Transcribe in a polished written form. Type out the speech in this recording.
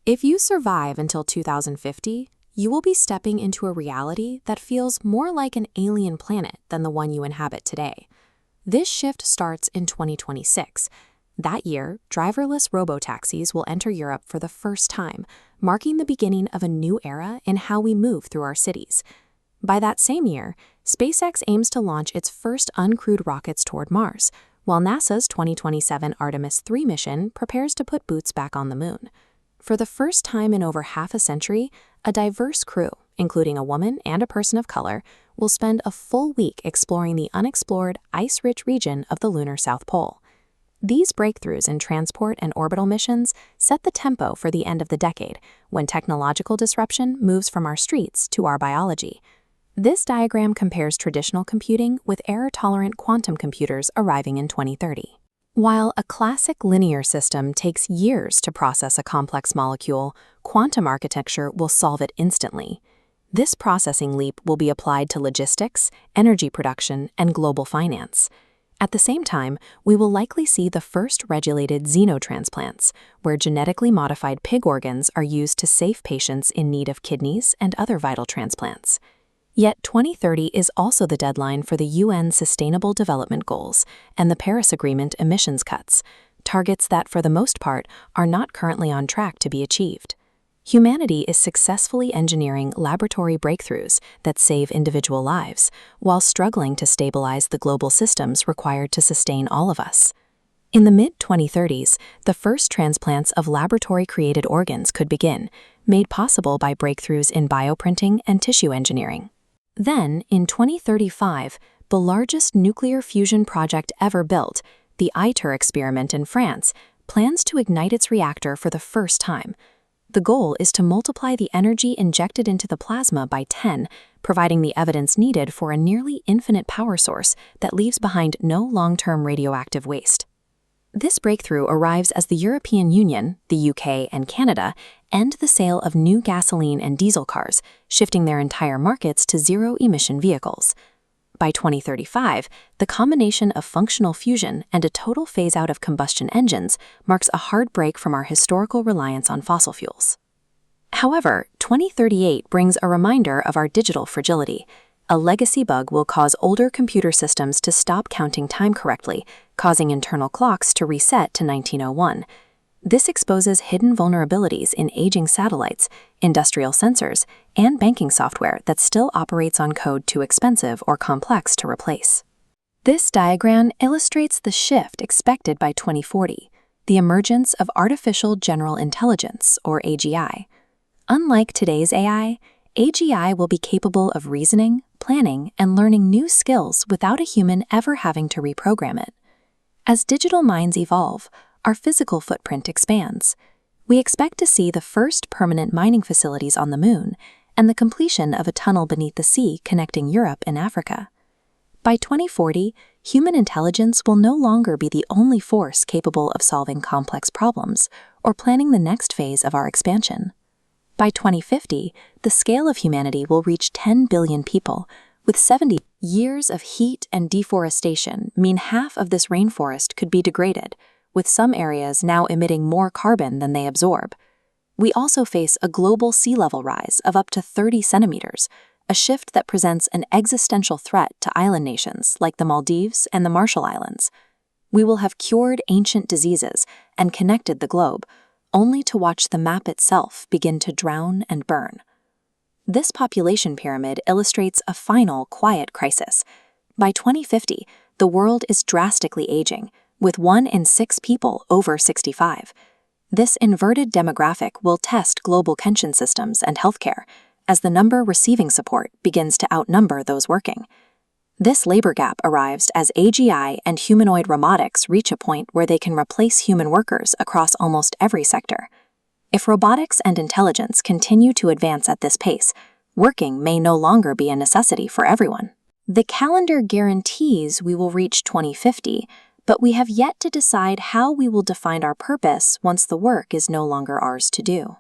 If you survive until 2050, you will be stepping into a reality that feels more like an alien planet than the one you inhabit today. This shift starts in 2026. That year, driverless robotaxis will enter Europe for the first time, marking the beginning of a new era in how we move through our cities. By that same year, SpaceX aims to launch its first uncrewed rockets toward Mars, while NASA's 2027 Artemis 3 mission prepares to put boots back on the moon. For the first time in over half a century, a diverse crew, including a woman and a person of color, will spend a full week exploring the unexplored, ice-rich region of the lunar South Pole. These breakthroughs in transport and orbital missions set the tempo for the end of the decade, when technological disruption moves from our streets to our biology. This diagram compares traditional computing with error-tolerant quantum computers arriving in 2030. While a classic linear system takes years to process a complex molecule, quantum architecture will solve it instantly. This processing leap will be applied to logistics, energy production, and global finance. At the same time, we will likely see the first regulated xenotransplants, where genetically modified pig organs are used to save patients in need of kidneys and other vital transplants. Yet 2030 is also the deadline for the UN Sustainable Development Goals and the Paris Agreement emissions cuts, targets that for the most part are not currently on track to be achieved. Humanity is successfully engineering laboratory breakthroughs that save individual lives, while struggling to stabilize the global systems required to sustain all of us. In the mid-2030s, the first transplants of laboratory-created organs could begin, made possible by breakthroughs in bioprinting and tissue engineering. Then, in 2035, the largest nuclear fusion project ever built, the ITER experiment in France, plans to ignite its reactor for the first time. The goal is to multiply the energy injected into the plasma by 10, providing the evidence needed for a nearly infinite power source that leaves behind no long-term radioactive waste. This breakthrough arrives as the European Union, the UK, and Canada end the sale of new gasoline and diesel cars, shifting their entire markets to zero-emission vehicles. By 2035, the combination of functional fusion and a total phase-out of combustion engines marks a hard break from our historical reliance on fossil fuels. However, 2038 brings a reminder of our digital fragility. A legacy bug will cause older computer systems to stop counting time correctly, causing internal clocks to reset to 1901. This exposes hidden vulnerabilities in aging satellites, industrial sensors, and banking software that still operates on code too expensive or complex to replace. This diagram illustrates the shift expected by 2040, the emergence of artificial general intelligence, or AGI. Unlike today's AI, AGI will be capable of reasoning, planning, and learning new skills without a human ever having to reprogram it. As digital minds evolve, our physical footprint expands. We expect to see the first permanent mining facilities on the moon and the completion of a tunnel beneath the sea connecting Europe and Africa. By 2040, human intelligence will no longer be the only force capable of solving complex problems or planning the next phase of our expansion. By 2050, the scale of humanity will reach 10 billion people, with 70 years of heat and deforestation mean half of this rainforest could be degraded, with some areas now emitting more carbon than they absorb. We also face a global sea level rise of up to 30 centimeters, a shift that presents an existential threat to island nations like the Maldives and the Marshall Islands. We will have cured ancient diseases and connected the globe, only to watch the map itself begin to drown and burn. This population pyramid illustrates a final, quiet crisis. By 2050, the world is drastically aging, with 1 in 6 people over 65. This inverted demographic will test global pension systems and healthcare, as the number receiving support begins to outnumber those working. This labor gap arrives as AGI and humanoid robotics reach a point where they can replace human workers across almost every sector. If robotics and intelligence continue to advance at this pace, working may no longer be a necessity for everyone. The calendar guarantees we will reach 2050, but we have yet to decide how we will define our purpose once the work is no longer ours to do.